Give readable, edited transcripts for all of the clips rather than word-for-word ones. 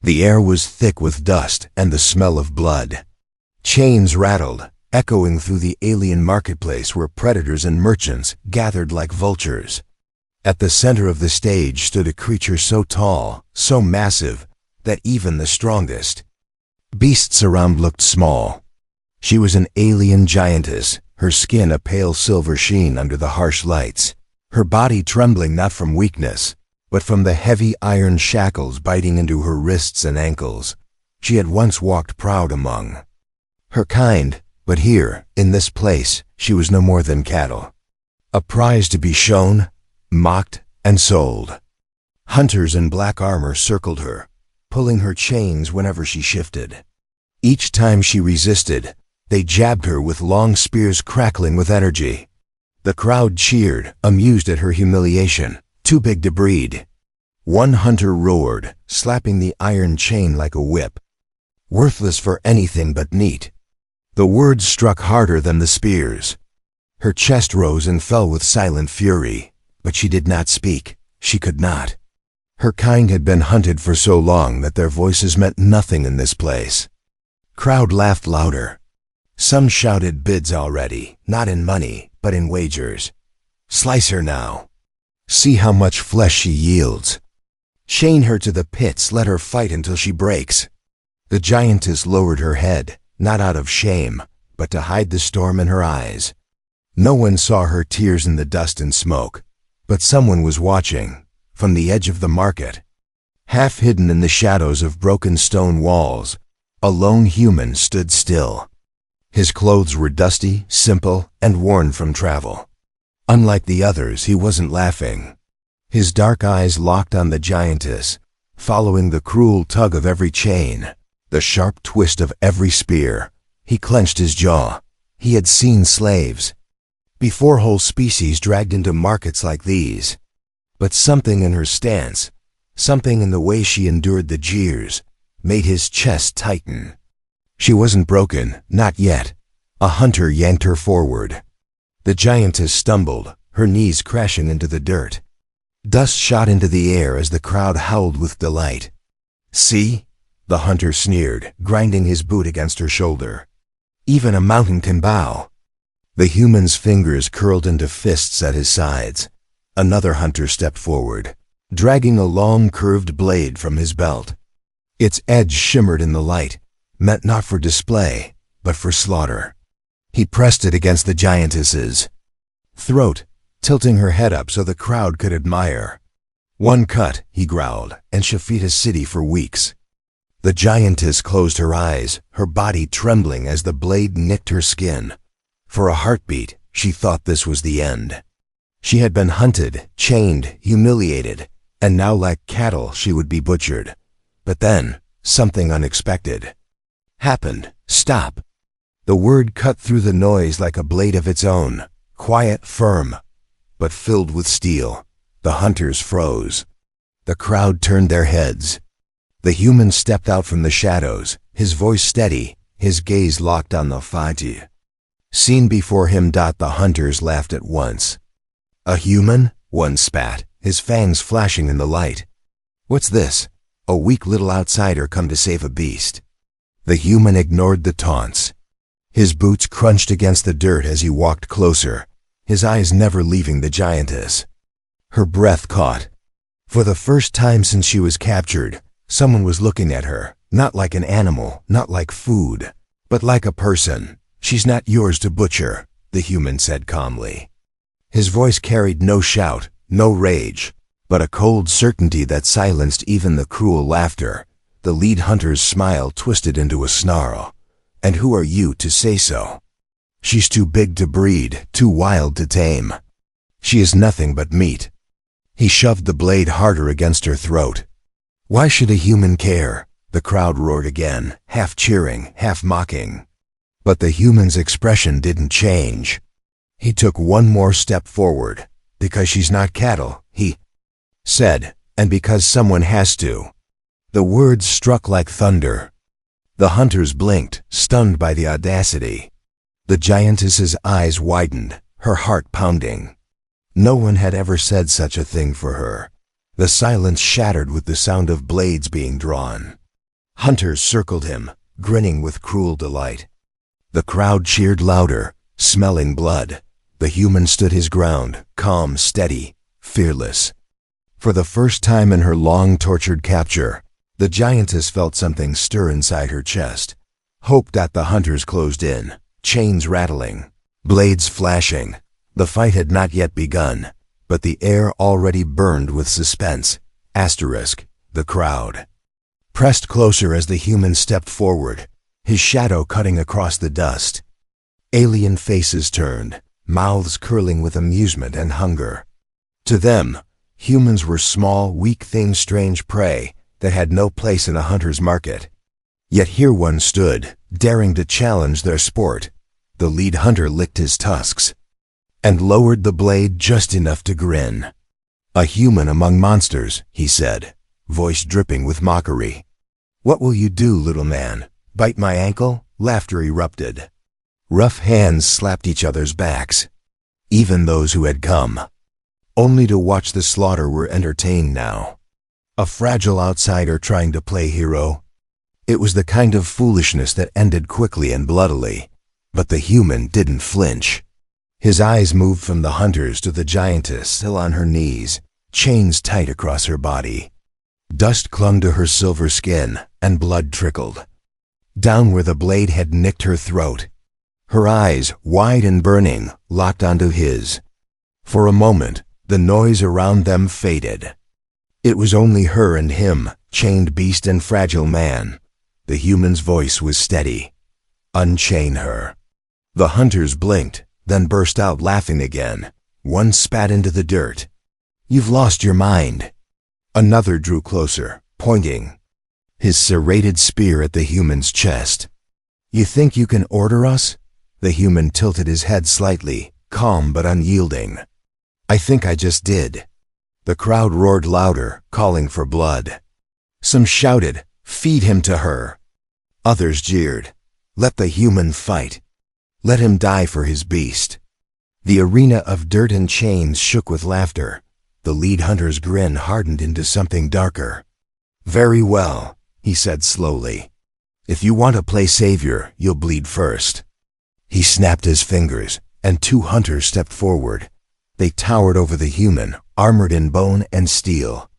The air was thick with dust and the smell of blood. Chains rattled, echoing through the alien marketplace where predators and merchants gathered like vultures. At the center of the stage stood a creature so tall, so massive, that even the strongest beasts around looked small. She was an alien giantess, her skin a pale silver sheen under the harsh lights, her body trembling not from weakness, but from the heavy iron shackles biting into her wrists and ankles. She had once walked proud among her kind, but here, in this place, she was no more than cattle. A prize to be shown, mocked, and sold. Hunters in black armor circled her, pulling her chains whenever she shifted. Each time she resisted, they jabbed her with long spears crackling with energy. The crowd cheered, amused at her humiliation, too big to breed. One hunter roared, slapping the iron chain like a whip. Worthless for anything but meat. The words struck harder than the spears. Her chest rose and fell with silent fury, but she did not speak. She could not. Her kind had been hunted for so long that their voices meant nothing in this place. Crowd laughed louder. Some shouted bids already, not in money, but in wagers. Slice her now. See how much flesh she yields. Chain her to the pits, let her fight until she breaks. The giantess lowered her head, not out of shame, but to hide the storm in her eyes. No one saw her tears in the dust and smoke, but someone was watching, from the edge of the market. Half hidden in the shadows of broken stone walls, a lone human stood still. His clothes were dusty, simple, and worn from travel. Unlike the others, he wasn't laughing. His dark eyes locked on the giantess, following the cruel tug of every chain, the sharp twist of every spear. He clenched his jaw. He had seen slaves before, whole species dragged into markets like these. But something in her stance, something in the way she endured the jeers, made his chest tighten. She wasn't broken, not yet. A hunter yanked her forward. The giantess stumbled, her knees crashing into the dirt. Dust shot into the air as the crowd howled with delight. See? The hunter sneered, grinding his boot against her shoulder. Even a mountain can bow. The human's fingers curled into fists at his sides. Another hunter stepped forward, dragging a long curved blade from his belt. Its edge shimmered in the light, meant not for display, but for slaughter. He pressed it against the giantess's throat, tilting her head up so the crowd could admire. One cut, he growled, and she'll feed a city for weeks. The giantess closed her eyes, her body trembling as the blade nicked her skin. For a heartbeat, she thought this was the end. She had been hunted, chained, humiliated, and now like cattle she would be butchered. But then, something unexpected happened. Stop. The word cut through the noise like a blade of its own, quiet, firm, but filled with steel. The hunters froze. The crowd turned their heads. The human stepped out from the shadows, his voice steady, his gaze locked on the fati. Seen before him. The hunters laughed at once. A human? One spat, his fangs flashing in the light. What's this? A weak little outsider come to save a beast. The human ignored the taunts. His boots crunched against the dirt as he walked closer, his eyes never leaving the giantess. Her breath caught. For the first time since she was captured, someone was looking at her, not like an animal, not like food, but like a person. She's not yours to butcher, the human said calmly. His voice carried no shout, no rage, but a cold certainty that silenced even the cruel laughter. The lead hunter's smile twisted into a snarl. And who are you to say so? She's too big to breed, too wild to tame. She is nothing but meat. He shoved the blade harder against her throat. Why should a human care? The crowd roared again, half cheering, half mocking. But the human's expression didn't change. He took one more step forward. Because she's not cattle, he said, and because someone has to. The words struck like thunder. The hunters blinked, stunned by the audacity. The giantess's eyes widened, her heart pounding. No one had ever said such a thing for her. The silence shattered with the sound of blades being drawn. Hunters circled him, grinning with cruel delight. The crowd cheered louder, smelling blood. The human stood his ground, calm, steady, fearless. For the first time in her long tortured capture, the giantess felt something stir inside her chest. Hope that the hunters closed in, chains rattling, blades flashing. The fight had not yet begun, but the air already burned with suspense. The crowd pressed closer as the human stepped forward, his shadow cutting across the dust. Alien faces turned, mouths curling with amusement and hunger. To them, humans were small, weak things, strange prey that had no place in a hunter's market. Yet here one stood, daring to challenge their sport. The lead hunter licked his tusks and lowered the blade just enough to grin. "A human among monsters," he said, voice dripping with mockery. "What will you do, little man? Bite my ankle?" Laughter erupted. Rough hands slapped each other's backs. Even those who had come only to watch the slaughter were entertained now. A fragile outsider trying to play hero. It was the kind of foolishness that ended quickly and bloodily. But the human didn't flinch. His eyes moved from the hunters to the giantess still on her knees, chains tight across her body. Dust clung to her silver skin, and blood trickled down where the blade had nicked her throat. Her eyes, wide and burning, locked onto his. For a moment, the noise around them faded. It was only her and him, chained beast and fragile man. The human's voice was steady. "Unchain her." The hunters blinked, then burst out laughing again. One spat into the dirt. "You've lost your mind." Another drew closer, pointing his serrated spear at the human's chest. "You think you can order us?" The human tilted his head slightly, calm but unyielding. "I think I just did." The crowd roared louder, calling for blood. Some shouted, "Feed him to her." Others jeered, "Let the human fight. Let him die for his beast." The arena of dirt and chains shook with laughter. The lead hunter's grin hardened into something darker. "Very well," he said slowly. "If you want to play savior, you'll bleed first." He snapped his fingers, and two hunters stepped forward. They towered over the human, armored in bone and steel.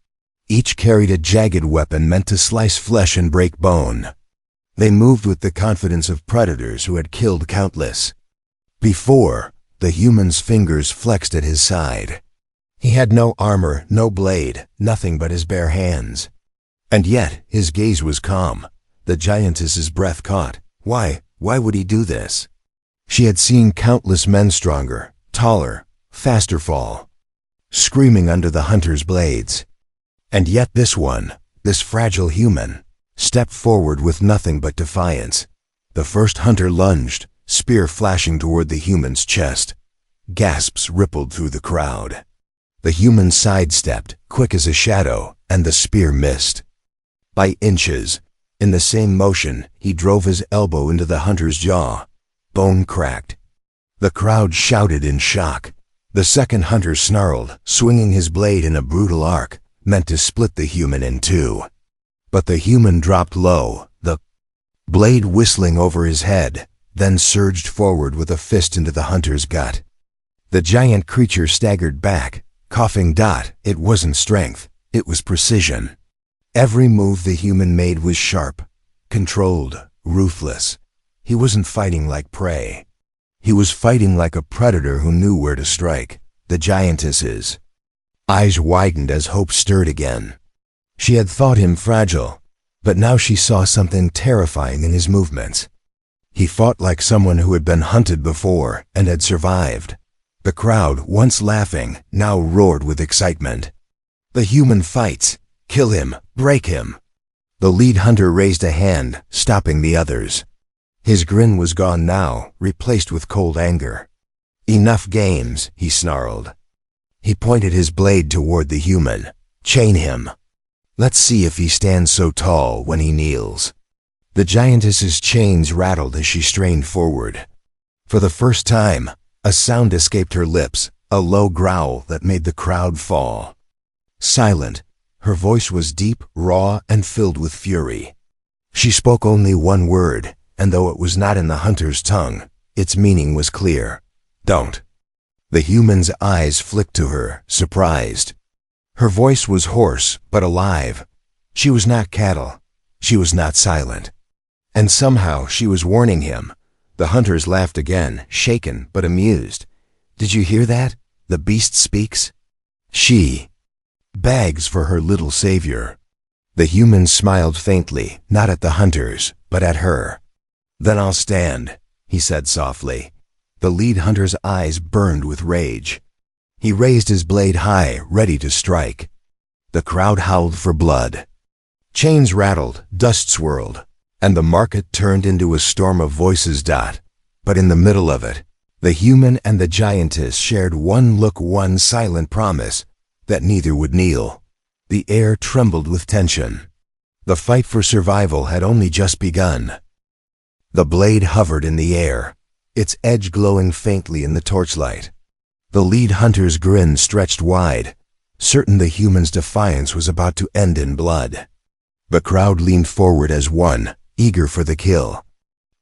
Each carried a jagged weapon meant to slice flesh and break bone. They moved with the confidence of predators who had killed countless. Before, the human's fingers flexed at his side. He had no armor, no blade, nothing but his bare hands. And yet, his gaze was calm. The giantess's breath caught. Why would he do this? She had seen countless men stronger, taller, faster fall, screaming under the hunter's blades. And yet this one, this fragile human, stepped forward with nothing but defiance. The first hunter lunged, spear flashing toward the human's chest. Gasps rippled through the crowd. The human sidestepped, quick as a shadow, and the spear missed. By inches, in the same motion, he drove his elbow into the hunter's jaw. Bone cracked. The crowd shouted in shock. The second hunter snarled, swinging his blade in a brutal arc, meant to split the human in two. But the human dropped low, the blade whistling over his head, then surged forward with a fist into the hunter's gut. The giant creature staggered back, coughing. It wasn't strength, it was precision. Every move the human made was sharp, controlled, ruthless. He wasn't fighting like prey. He was fighting like a predator who knew where to strike. The giantess's eyes widened as hope stirred again. She had thought him fragile, but now she saw something terrifying in his movements. He fought like someone who had been hunted before and had survived. The crowd, once laughing, now roared with excitement. "The human fights! Kill him! Break him!" The lead hunter raised a hand, stopping the others. His grin was gone now, replaced with cold anger. "Enough games," he snarled. He pointed his blade toward the human. "Chain him. Let's see if he stands so tall when he kneels." The giantess's chains rattled as she strained forward. For the first time, a sound escaped her lips, a low growl that made the crowd fall. Silent, her voice was deep, raw, and filled with fury. She spoke only one word, and though it was not in the hunter's tongue, its meaning was clear. Don't. The human's eyes flicked to her, surprised. Her voice was hoarse, but alive. She was not cattle. She was not silent. And somehow she was warning him. The hunters laughed again, shaken but amused. Did you hear that? The beast speaks. She begs for her little savior. The human smiled faintly, not at the hunters, but at her. Then I'll stand, he said softly. The lead hunter's eyes burned with rage. He raised his blade high, ready to strike. The crowd howled for blood. Chains rattled, dust swirled, and the market turned into a storm of voices. But in the middle of it, the human and the giantess shared one look, one silent promise that neither would kneel. The air trembled with tension. The fight for survival had only just begun. The blade hovered in the air, its edge glowing faintly in the torchlight. The lead hunter's grin stretched wide, certain the human's defiance was about to end in blood. The crowd leaned forward as one, eager for the kill.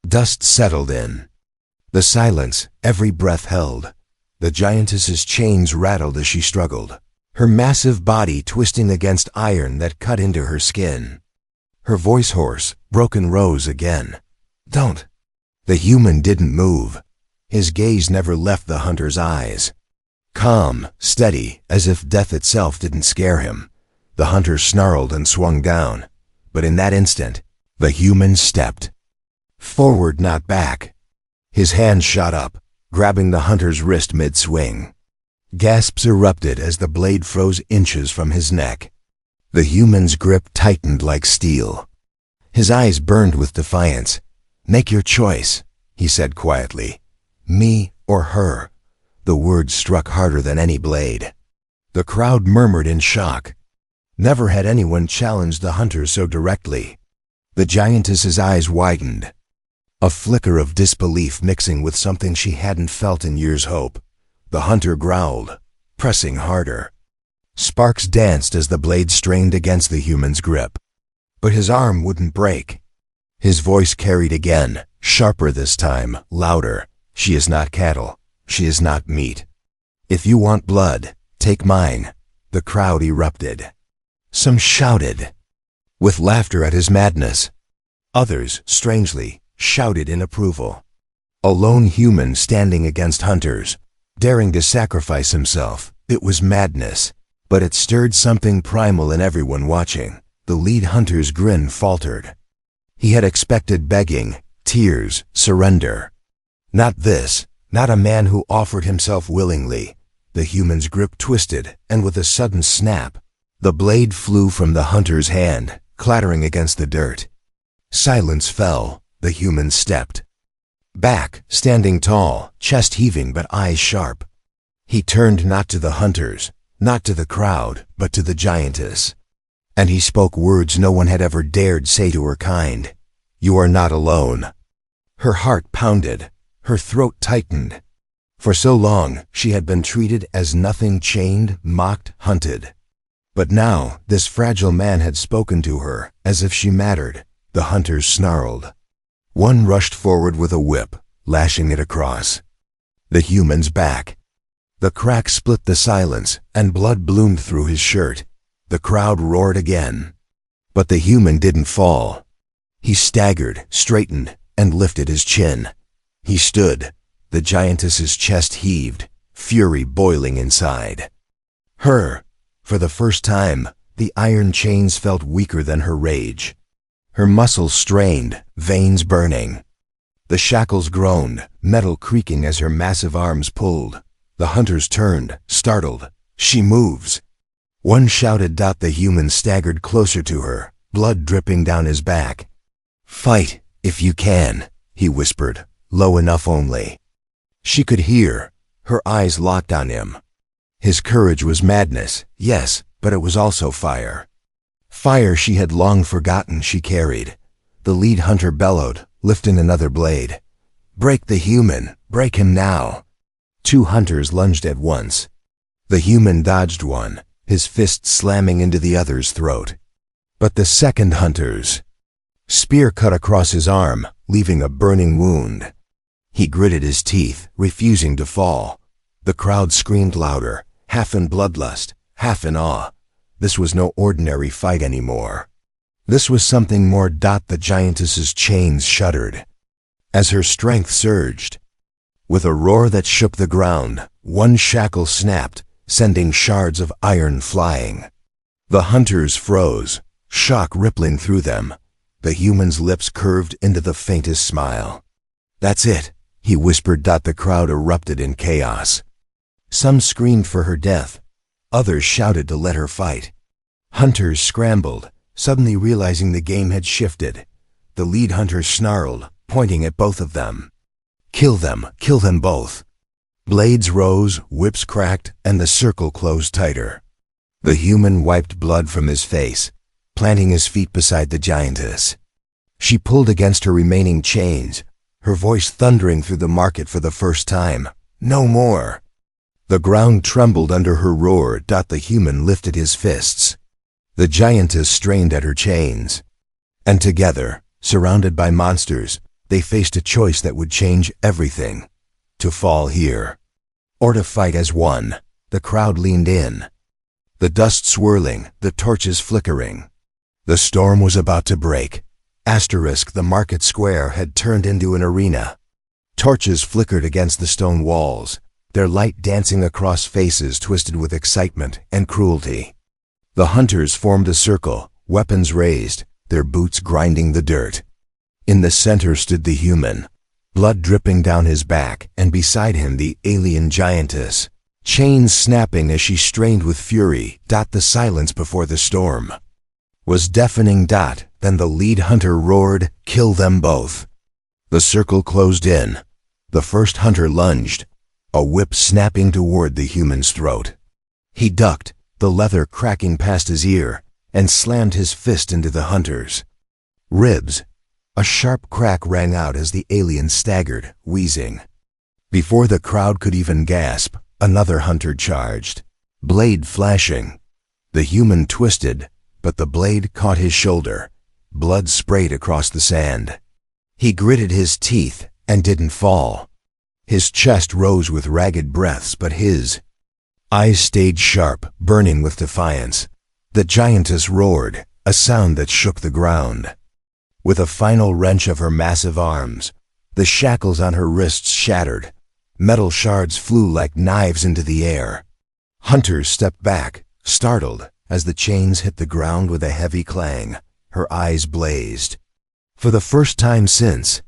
Dust settled in. The silence, every breath held. The giantess's chains rattled as she struggled, her massive body twisting against iron that cut into her skin. Her voice hoarse, broken, rose again. Don't. The human didn't move. His gaze never left the hunter's eyes. Calm, steady, as if death itself didn't scare him. The hunter snarled and swung down. But in that instant, the human stepped. Forward, not back. His hand shot up, grabbing the hunter's wrist mid-swing. Gasps erupted as the blade froze inches from his neck. The human's grip tightened like steel. His eyes burned with defiance. Make your choice, he said quietly. Me or her. The words struck harder than any blade. The crowd murmured in shock. Never had anyone challenged the hunter so directly. The giantess's eyes widened, a flicker of disbelief mixing with something she hadn't felt in years' hope. The hunter growled, pressing harder. Sparks danced as the blade strained against the human's grip. But his arm wouldn't break. His voice carried again, sharper this time, louder. She is not cattle. She is not meat. If you want blood, take mine. The crowd erupted. Some shouted, with laughter at his madness. Others, strangely, shouted in approval. A lone human standing against hunters, daring to sacrifice himself. It was madness, but it stirred something primal in everyone watching. The lead hunter's grin faltered. He had expected begging, tears, surrender. Not this, not a man who offered himself willingly. The human's grip twisted, and with a sudden snap, the blade flew from the hunter's hand, clattering against the dirt. Silence fell. The human stepped back, standing tall, chest heaving but eyes sharp. He turned not to the hunters, not to the crowd, but to the giantess. And he spoke words no one had ever dared say to her kind. You are not alone. Her heart pounded, her throat tightened. For so long, she had been treated as nothing, chained, mocked, hunted. But now, this fragile man had spoken to her, as if she mattered. The hunters snarled. One rushed forward with a whip, lashing it across the human's back. The crack split the silence, and blood bloomed through his shirt. The crowd roared again. But the human didn't fall. He staggered, straightened, and lifted his chin. He stood. The giantess's chest heaved, fury boiling inside. For the first time, the iron chains felt weaker than her rage. Her muscles strained, veins burning. The shackles groaned, metal creaking as her massive arms pulled. The hunters turned, startled. She moves. One shouted. The human staggered closer to her, blood dripping down his back. Fight, if you can, he whispered, low enough only. She could hear, her eyes locked on him. His courage was madness, yes, but it was also fire. Fire she had long forgotten she carried. The lead hunter bellowed, lifting another blade. Break the human, break him now. Two hunters lunged at once. The human dodged one, his fist slamming into the other's throat. But the second hunter's Spear cut across his arm, leaving a burning wound. He gritted his teeth, refusing to fall. The crowd screamed louder, half in bloodlust, half in awe. This was no ordinary fight anymore. This was something more. The giantess's chains shuddered as her strength surged. With a roar that shook the ground, one shackle snapped, sending shards of iron flying. The hunters froze, shock rippling through them. The human's lips curved into the faintest smile. "That's it," he whispered. The crowd erupted in chaos. Some screamed for her death. Others shouted to let her fight. Hunters scrambled, suddenly realizing the game had shifted. The lead hunter snarled, pointing at both of them. Kill them both." Blades rose, whips cracked, and the circle closed tighter. The human wiped blood from his face, planting his feet beside the giantess. She pulled against her remaining chains, her voice thundering through the market for the first time. "No more!" The ground trembled under her roar. The human lifted his fists. The giantess strained at her chains. And together, surrounded by monsters, they faced a choice that would change everything. To fall here, or to fight as one. The crowd leaned in. The dust swirling, the torches flickering. The storm was about to break. The market square had turned into an arena. Torches flickered against the stone walls, their light dancing across faces twisted with excitement and cruelty. The hunters formed a circle, weapons raised, their boots grinding the dirt. In the center stood the human, blood dripping down his back, and beside him the alien giantess, chains snapping as she strained with fury. The silence before the storm was deafening. Then the lead hunter roared, "Kill them both." The circle closed in. The first hunter lunged, a whip snapping toward the human's throat. He ducked, the leather cracking past his ear, and slammed his fist into the hunter's ribs. A sharp crack rang out as the alien staggered, wheezing. Before the crowd could even gasp, another hunter charged, blade flashing. The human twisted, but the blade caught his shoulder. Blood sprayed across the sand. He gritted his teeth and didn't fall. His chest rose with ragged breaths, but his eyes stayed sharp, burning with defiance. The giantess roared, a sound that shook the ground. With a final wrench of her massive arms, the shackles on her wrists shattered. Metal shards flew like knives into the air. Hunters stepped back, startled, as the chains hit the ground with a heavy clang. Her eyes blazed. For the first time since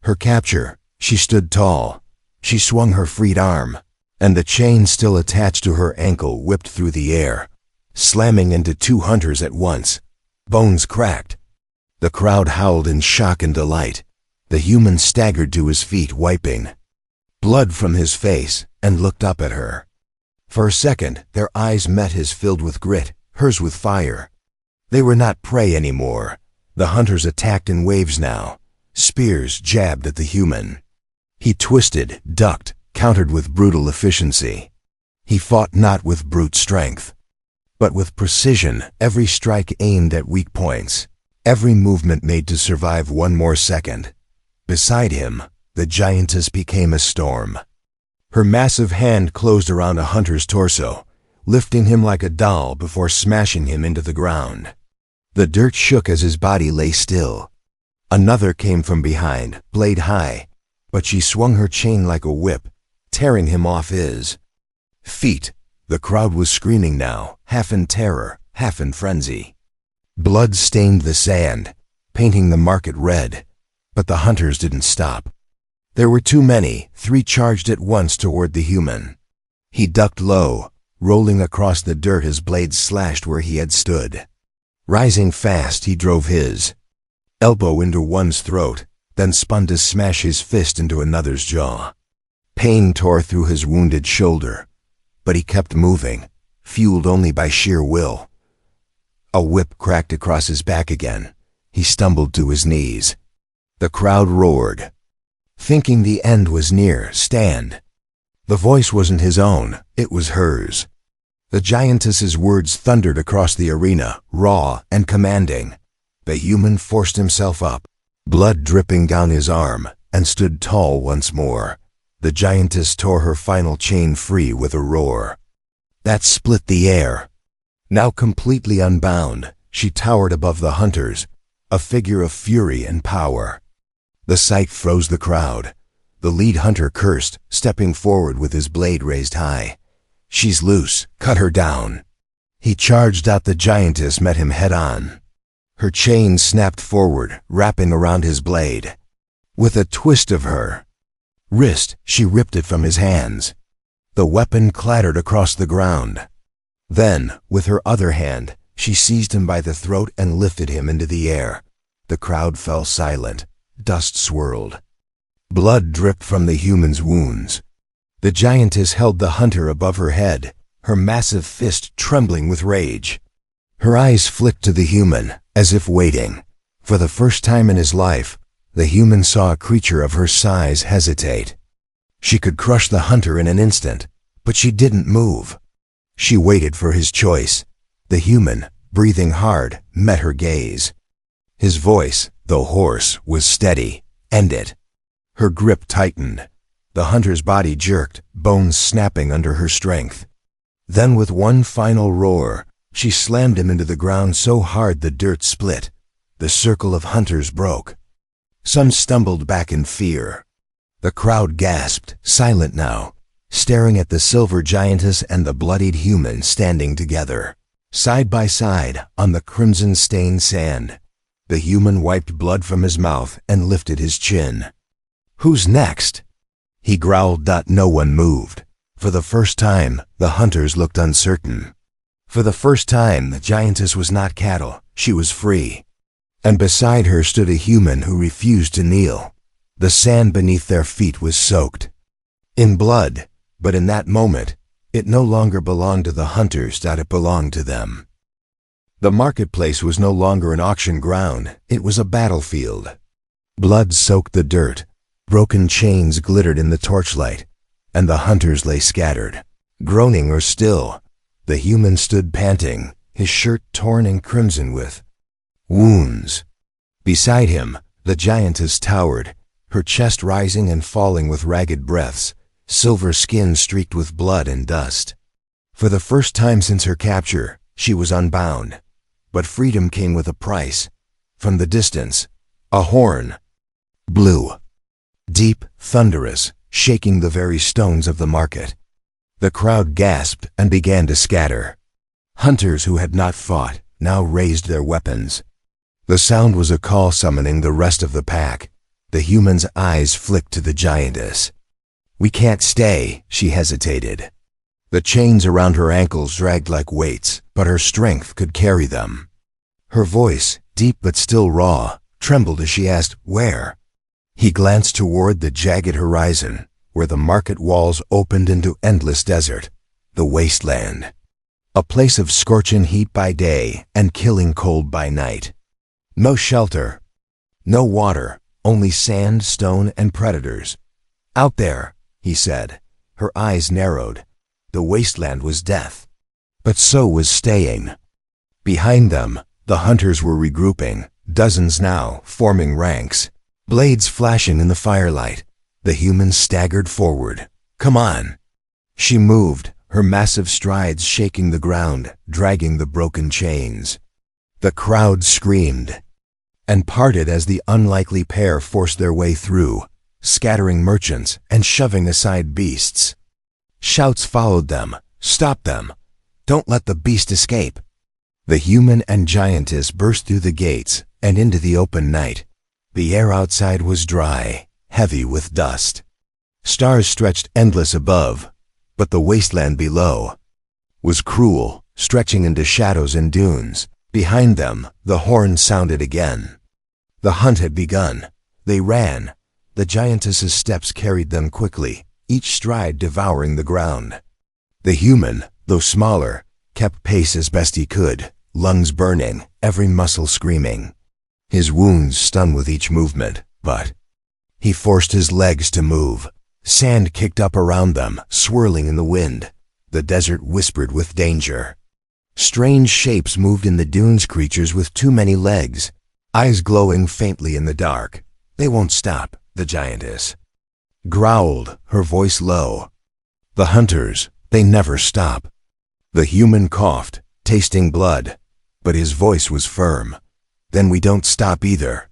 her capture, she stood tall. She swung her freed arm, and the chain still attached to her ankle whipped through the air, slamming into two hunters at once. Bones cracked. The crowd howled in shock and delight. The human staggered to his feet, wiping blood from his face, and looked up at her. For a second, their eyes met, his filled with grit, hers with fire. They were not prey anymore. The hunters attacked in waves now. Spears jabbed at the human. He twisted, ducked, countered with brutal efficiency. He fought not with brute strength, but with precision, every strike aimed at weak points. Every movement made to survive one more second. Beside him, the giantess became a storm. Her massive hand closed around a hunter's torso, lifting him like a doll before smashing him into the ground. The dirt shook as his body lay still. Another came from behind, blade high, but she swung her chain like a whip, tearing him off his feet. The crowd was screaming now, half in terror, half in frenzy. Blood stained the sand, painting the market red, but the hunters didn't stop. There were too many. 3 charged at once toward the human. He ducked low, rolling across the dirt as blades slashed where he had stood. Rising fast, he drove his elbow into one's throat, then spun to smash his fist into another's jaw. Pain tore through his wounded shoulder, but he kept moving, fueled only by sheer will. A whip cracked across his back again. He stumbled to his knees. The crowd roared, thinking the end was near. Stand. The voice wasn't his own, it was hers. The giantess's words thundered across the arena, raw and commanding. The human forced himself up, blood dripping down his arm, and stood tall once more. The giantess tore her final chain free with a roar that split the air. Now completely unbound, she towered above the hunters, a figure of fury and power. The sight froze the crowd. The lead hunter cursed, stepping forward with his blade raised high. "She's loose, cut her down." He charged out. The giantess met him head on. Her chain snapped forward, wrapping around his blade. With a twist of her wrist, she ripped it from his hands. The weapon clattered across the ground. Then, with her other hand, she seized him by the throat and lifted him into the air. The crowd fell silent. Dust swirled. Blood dripped from the human's wounds. The giantess held the hunter above her head, her massive fist trembling with rage. Her eyes flicked to the human, as if waiting. For the first time in his life, the human saw a creature of her size hesitate. She could crush the hunter in an instant, but she didn't move. She waited for his choice. The human, breathing hard, met her gaze. His voice, though hoarse, was steady. "End it." Her grip tightened. The hunter's body jerked, bones snapping under her strength. Then with one final roar, she slammed him into the ground so hard the dirt split. The circle of hunters broke. Some stumbled back in fear. The crowd gasped, silent now, staring at the silver giantess and the bloodied human standing together, side by side, on the crimson-stained sand. The human wiped blood from his mouth and lifted his chin. "Who's next?" he growled. No one moved. For the first time, the hunters looked uncertain. For the first time, the giantess was not cattle, she was free. And beside her stood a human who refused to kneel. The sand beneath their feet was soaked in blood, but in that moment, it no longer belonged to the hunters, it belonged to them. The marketplace was no longer an auction ground, it was a battlefield. Blood soaked the dirt, broken chains glittered in the torchlight, and the hunters lay scattered, groaning or still. The human stood panting, his shirt torn and crimson with wounds. Beside him, the giantess towered, her chest rising and falling with ragged breaths, silver skin streaked with blood and dust. For the first time since her capture, she was unbound. But freedom came with a price. From the distance, a horn blew, deep, thunderous, shaking the very stones of the market. The crowd gasped and began to scatter. Hunters who had not fought now raised their weapons. The sound was a call summoning the rest of the pack. The human's eyes flicked to the giantess. "We can't stay," she hesitated. The chains around her ankles dragged like weights, but her strength could carry them. Her voice, deep but still raw, trembled as she asked, "Where?" He glanced toward the jagged horizon, where the market walls opened into endless desert, the wasteland. A place of scorching heat by day and killing cold by night. No shelter, no water, only sand, stone, and predators. "Out there," he said. Her eyes narrowed. The wasteland was death. But so was staying. Behind them, the hunters were regrouping, dozens now, forming ranks, blades flashing in the firelight. The human staggered forward. "Come on." She moved, her massive strides shaking the ground, dragging the broken chains. The crowd screamed and parted as the unlikely pair forced their way through, scattering merchants and shoving aside beasts. Shouts followed them. "Stop them! Don't let the beast escape!" The human and giantess burst through the gates and into the open night. The air outside was dry, heavy with dust. Stars stretched endless above, but the wasteland below was cruel, stretching into shadows and dunes. Behind them, the horn sounded again. The hunt had begun. They ran. The giantess's steps carried them quickly, each stride devouring the ground. The human, though smaller, kept pace as best he could, lungs burning, every muscle screaming. His wounds stung with each movement, but he forced his legs to move. Sand kicked up around them, swirling in the wind. The desert whispered with danger. Strange shapes moved in the dunes, creatures with too many legs, eyes glowing faintly in the dark. "They won't stop," the giantess growled, her voice low. "The hunters, they never stop." The human coughed, tasting blood, but his voice was firm. "Then we don't stop either."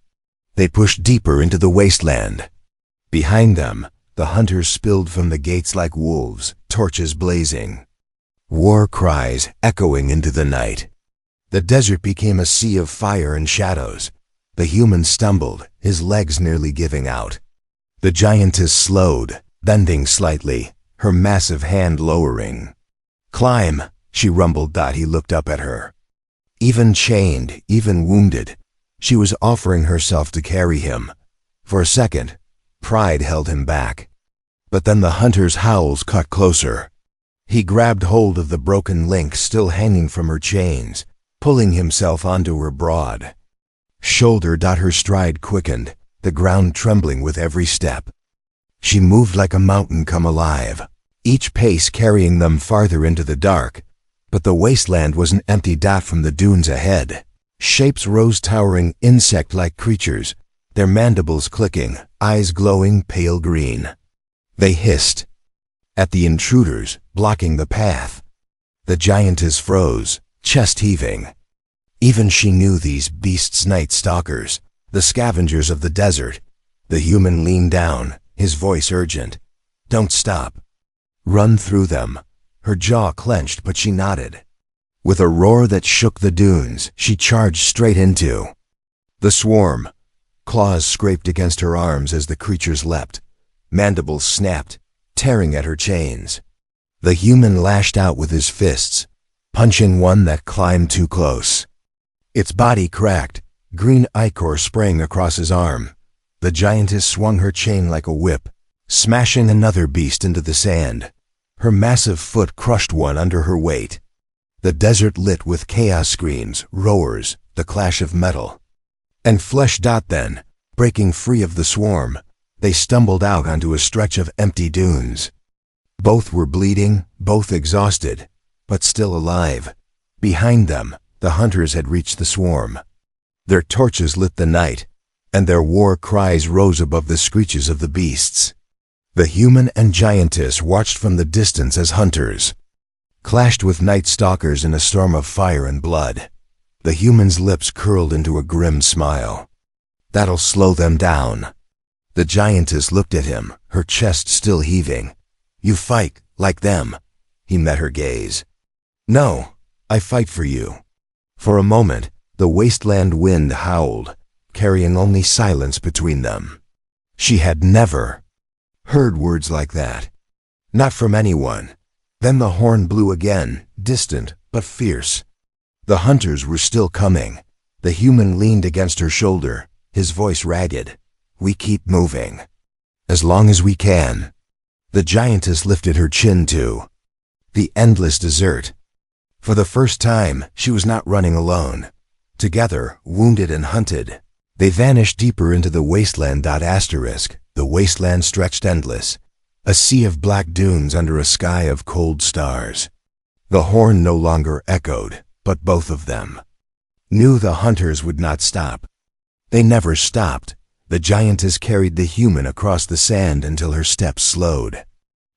They pushed deeper into the wasteland. Behind them, the hunters spilled from the gates like wolves, torches blazing. War cries echoing into the night. The desert became a sea of fire and shadows. The human stumbled, his legs nearly giving out. The giantess slowed, bending slightly, her massive hand lowering. "Climb," she rumbled. He looked up at her. Even chained, even wounded, she was offering herself to carry him. For a second, pride held him back. But then the hunter's howls cut closer. He grabbed hold of the broken link still hanging from her chains, pulling himself onto her broad shoulder. Her stride quickened, the ground trembling with every step. She moved like a mountain come alive, each pace carrying them farther into the dark. But the wasteland was an empty dot from the dunes ahead. Shapes rose, towering insect-like creatures, their mandibles clicking, eyes glowing pale green. They hissed at the intruders, blocking the path. The giantess froze, chest heaving. Even she knew these beasts, night stalkers, the scavengers of the desert. The human leaned down, his voice urgent. "Don't stop. Run through them." Her jaw clenched, but she nodded. With a roar that shook the dunes, she charged straight into the swarm. Claws scraped against her arms as the creatures leapt. Mandibles snapped, tearing at her chains. The human lashed out with his fists, punching one that climbed too close. Its body cracked, green ichor sprang across his arm. The giantess swung her chain like a whip, smashing another beast into the sand. Her massive foot crushed one under her weight. The desert lit with chaos screams, roars, the clash of metal and flesh. Then, breaking free of the swarm, they stumbled out onto a stretch of empty dunes. Both were bleeding, both exhausted, but still alive. Behind them, the hunters had reached the swarm. Their torches lit the night, and their war cries rose above the screeches of the beasts. The human and giantess watched from the distance as hunters clashed with night stalkers in a storm of fire and blood. The human's lips curled into a grim smile. "That'll slow them down." The giantess looked at him, her chest still heaving. "You fight like them." He met her gaze. "No, I fight for you." For a moment, the wasteland wind howled, carrying only silence between them. She had never heard words like that. Not from anyone. Then the horn blew again, distant but fierce. The hunters were still coming. The human leaned against her shoulder, his voice ragged. "We keep moving. As long as we can." The giantess lifted her chin to the endless desert. For the first time, she was not running alone. Together, wounded and hunted, they vanished deeper into the wasteland. The wasteland stretched endless, a sea of black dunes under a sky of cold stars. The horn no longer echoed, but both of them knew the hunters would not stop. They never stopped. The giantess carried the human across the sand until her steps slowed.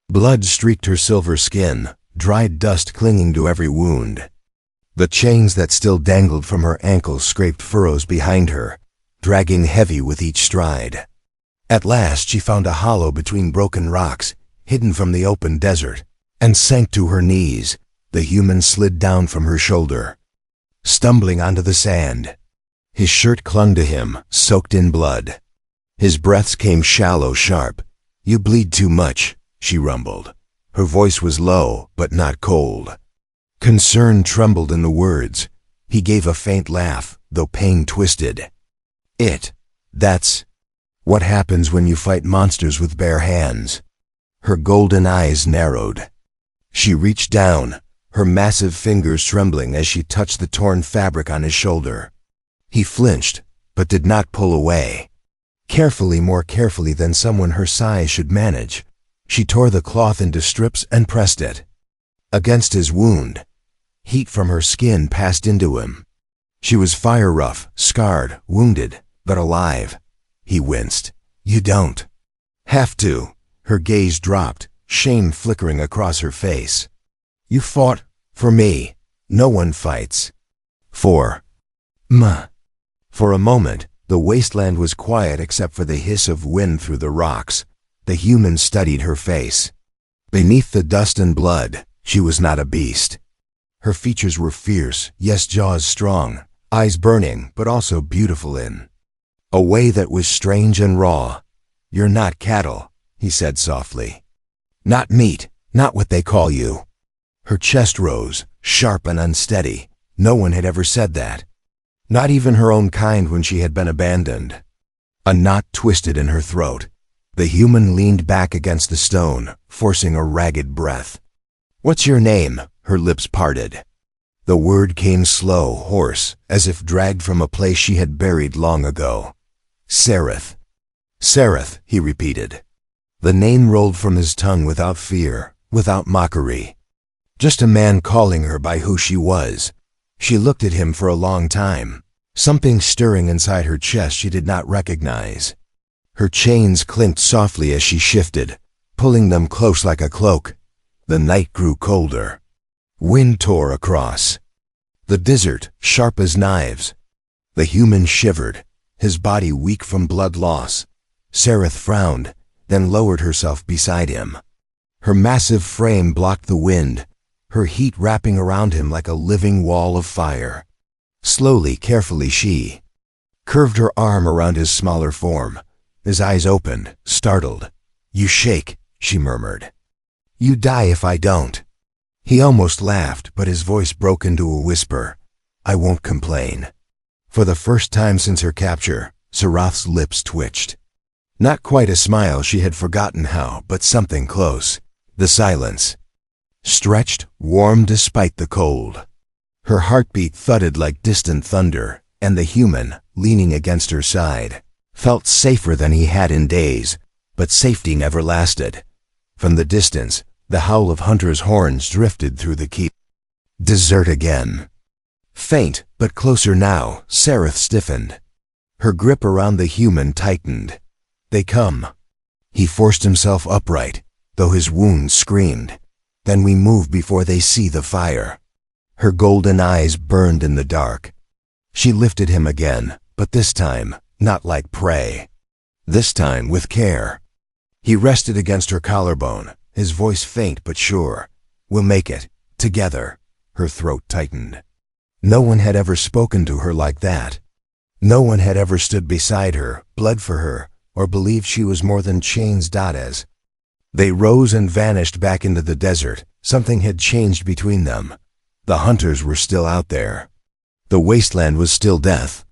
Blood streaked her silver skin, dried dust clinging to every wound. The chains that still dangled from her ankles scraped furrows behind her, dragging heavy with each stride. At last she found a hollow between broken rocks, hidden from the open desert, and sank to her knees. The human slid down from her shoulder, stumbling onto the sand. His shirt clung to him, soaked in blood. His breaths came shallow, sharp. "You bleed too much," she rumbled. Her voice was low, but not cold. Concern trembled in the words. He gave a faint laugh, though pain twisted. That's what happens when you fight monsters with bare hands." Her golden eyes narrowed. She reached down, her massive fingers trembling as she touched the torn fabric on his shoulder. He flinched, but did not pull away. Carefully, more carefully than someone her size should manage, she tore the cloth into strips and pressed it against his wound. Heat from her skin passed into him. She was fire-rough, scarred, wounded, but alive. He winced. You don't have to. Her gaze dropped, shame flickering across her face. You fought for me. No one fights for ma. For a moment, the wasteland was quiet except for the hiss of wind through the rocks. The human studied her face. Beneath the dust and blood, she was not a beast. Her features were fierce, yes, jaws strong, eyes burning, but also beautiful in a way that was strange and raw. You're not cattle, he said softly. Not meat, not what they call you. Her chest rose, sharp and unsteady. No one had ever said that. Not even her own kind when she had been abandoned. A knot twisted in her throat. The human leaned back against the stone, forcing a ragged breath. What's your name? Her lips parted. The word came slow, hoarse, as if dragged from a place she had buried long ago. Sareth. Sareth, he repeated. The name rolled from his tongue without fear, without mockery. Just a man calling her by who she was. She looked at him for a long time, something stirring inside her chest she did not recognize. Her chains clinked softly as she shifted, pulling them close like a cloak. The night grew colder. Wind tore across the desert, sharp as knives. The human shivered, his body weak from blood loss. Sareth frowned, then lowered herself beside him. Her massive frame blocked the wind, her heat wrapping around him like a living wall of fire. Slowly, carefully, she curved her arm around his smaller form. His eyes opened, startled. You shake, she murmured. You die if I don't. He almost laughed, but his voice broke into a whisper. I won't complain. For the first time since her capture, Sarath's lips twitched. Not quite a smile, she had forgotten how, but something close. The silence. Stretched, warm despite the cold. Her heartbeat thudded like distant thunder, and the human, leaning against her side, felt safer than he had in days, but safety never lasted. From the distance, the howl of hunters' horns drifted through the keep. Desert again. Faint, but closer now, Sareth stiffened. Her grip around the human tightened. They come. He forced himself upright, though his wounds screamed. Then we move before they see the fire. Her golden eyes burned in the dark. She lifted him again, but this time, not like prey. This time with care. He rested against her collarbone, his voice faint but sure. We'll make it, together. Her throat tightened. No one had ever spoken to her like that. No one had ever stood beside her, bled for her, or believed she was more than chains. As they rose and vanished back into the desert, something had changed between them. The hunters were still out there. The wasteland was still death.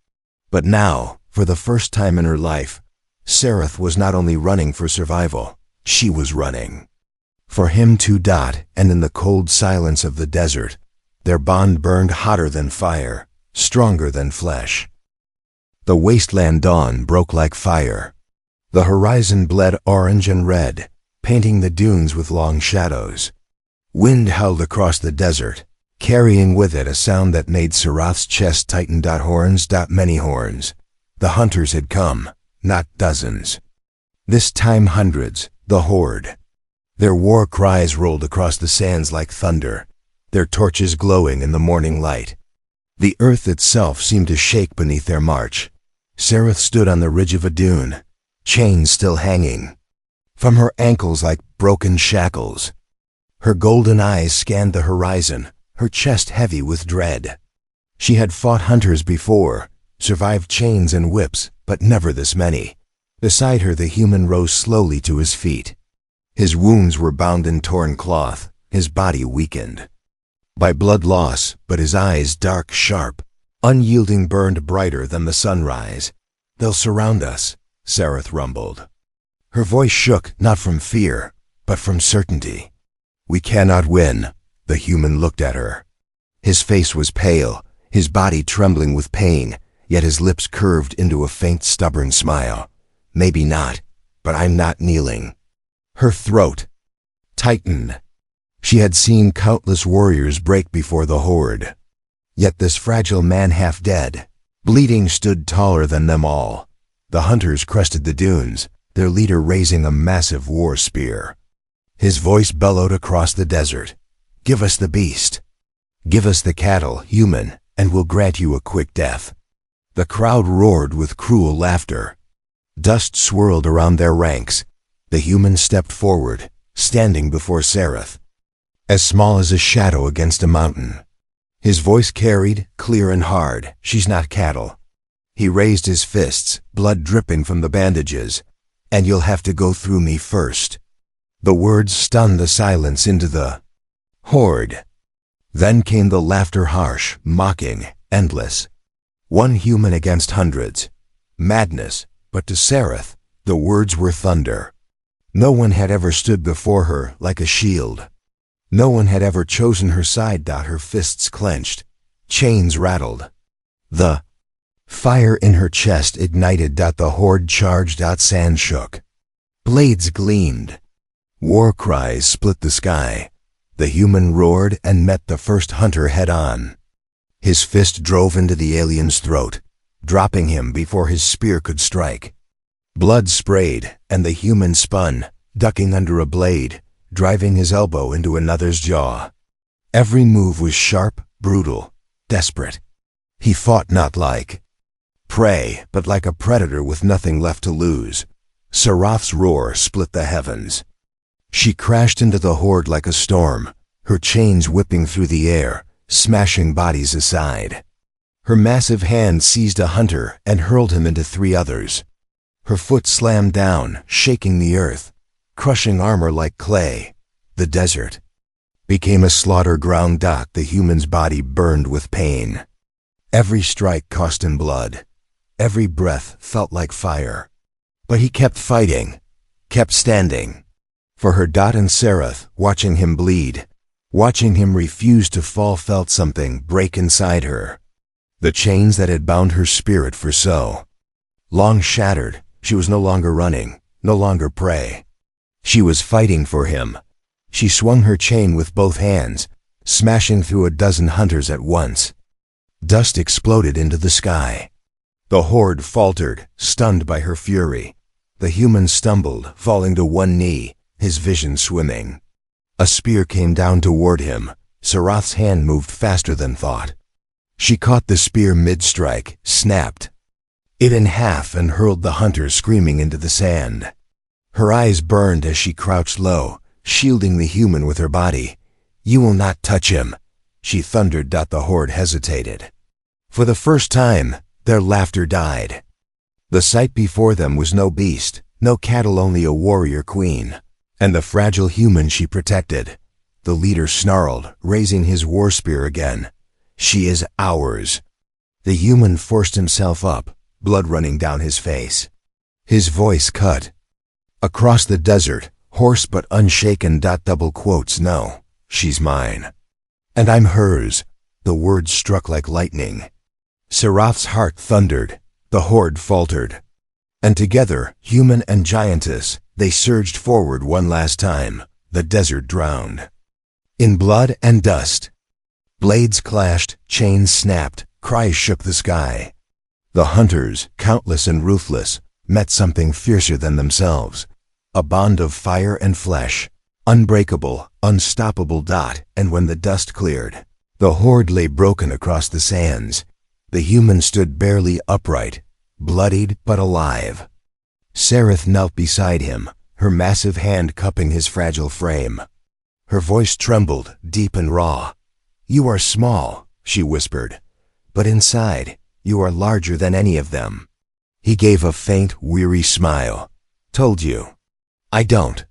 But now, for the first time in her life, Sareth was not only running for survival, she was running for him too. And in the cold silence of the desert, their bond burned hotter than fire, stronger than flesh. The wasteland dawn broke like fire. The horizon bled orange and red, painting the dunes with long shadows. Wind howled across the desert, carrying with it a sound that made Sarath's chest tighten. Horns. Many horns. The hunters had come, not dozens. This time hundreds, the horde. Their war cries rolled across the sands like thunder, their torches glowing in the morning light. The earth itself seemed to shake beneath their march. Sareth stood on the ridge of a dune, chains still hanging from her ankles like broken shackles. Her golden eyes scanned the horizon, her chest heavy with dread. She had fought hunters before, survived chains and whips, but never this many. Beside her the human rose slowly to his feet. His wounds were bound in torn cloth, his body weakened by blood loss, but his eyes dark, sharp, unyielding, burned brighter than the sunrise. They'll surround us, Sareth rumbled. Her voice shook, not from fear, but from certainty. We cannot win. The human looked at her. His face was pale, his body trembling with pain, yet his lips curved into a faint, stubborn smile. Maybe not, but I'm not kneeling. Her throat tightened. She had seen countless warriors break before the horde. Yet this fragile man, half dead, bleeding, stood taller than them all. The hunters crested the dunes, their leader raising a massive war spear. His voice bellowed across the desert. "Give us the beast. Give us the cattle, human, and we'll grant you a quick death." The crowd roared with cruel laughter. Dust swirled around their ranks. The human stepped forward, standing before Sereth, as small as a shadow against a mountain. His voice carried, clear and hard, "She's not cattle." He raised his fists, blood dripping from the bandages. "And you'll have to go through me first." The words stunned the silence into the horde. Then came the laughter, harsh, mocking, endless. One human against hundreds. Madness, but to Sereth, the words were thunder. No one had ever stood before her like a shield. No one had ever chosen her side. Her fists clenched. Chains rattled. The fire in her chest ignited. The horde charged. Sand shook. Blades gleamed. War cries split the sky. The human roared and met the first hunter head on. His fist drove into the alien's throat, dropping him before his spear could strike. Blood sprayed, and the human spun, ducking under a blade, driving his elbow into another's jaw. Every move was sharp, brutal, desperate. He fought not like prey, but like a predator with nothing left to lose. Sereth's roar split the heavens. She crashed into the horde like a storm, her chains whipping through the air, smashing bodies aside. Her massive hand seized a hunter and hurled him into 3 others. Her foot slammed down, shaking the earth, crushing armor like clay. The desert became a slaughter ground. The human's body burned with pain. Every strike cost him blood. Every breath felt like fire. But he kept fighting, kept standing. For her. And Sereth, watching him bleed, watching him refuse to fall, felt something break inside her. The chains that had bound her spirit for so long shattered. She was no longer running, no longer prey. She was fighting for him. She swung her chain with both hands, smashing through a dozen hunters at once. Dust exploded into the sky. The horde faltered, stunned by her fury. The human stumbled, falling to one knee, his vision swimming. A spear came down toward him. Sereth's hand moved faster than thought. She caught the spear mid-strike, snapped it in half, and hurled the hunter screaming into the sand. Her eyes burned as she crouched low, shielding the human with her body. "You will not touch him," she thundered. The horde hesitated. For the first time, their laughter died. The sight before them was no beast, no cattle, only a warrior queen, and the fragile human she protected. The leader snarled, raising his war spear again. "She is ours." The human forced himself up, blood running down his face. His voice cut across the desert, hoarse but unshaken. Double quotes, "No, she's mine. And I'm hers." The words struck like lightning. Sereth's heart thundered. The horde faltered. And together, human and giantess, they surged forward one last time. The desert drowned in blood and dust. Blades clashed, chains snapped, cries shook the sky. The hunters, countless and ruthless, met something fiercer than themselves. A bond of fire and flesh, unbreakable, unstoppable. And when the dust cleared, the horde lay broken across the sands. The human stood barely upright, bloodied but alive. Sereth knelt beside him, her massive hand cupping his fragile frame. Her voice trembled, deep and raw. "You are small," she whispered, "but inside, you are larger than any of them." He gave a faint, weary smile. "Told you. I don't."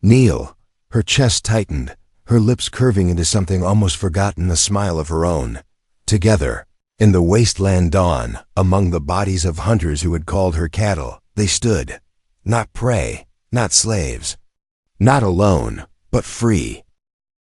Kneel. Her chest tightened, her lips curving into something almost forgotten, a smile of her own. Together, in the wasteland dawn, among the bodies of hunters who had called her cattle, they stood. Not prey, not slaves. Not alone, but free.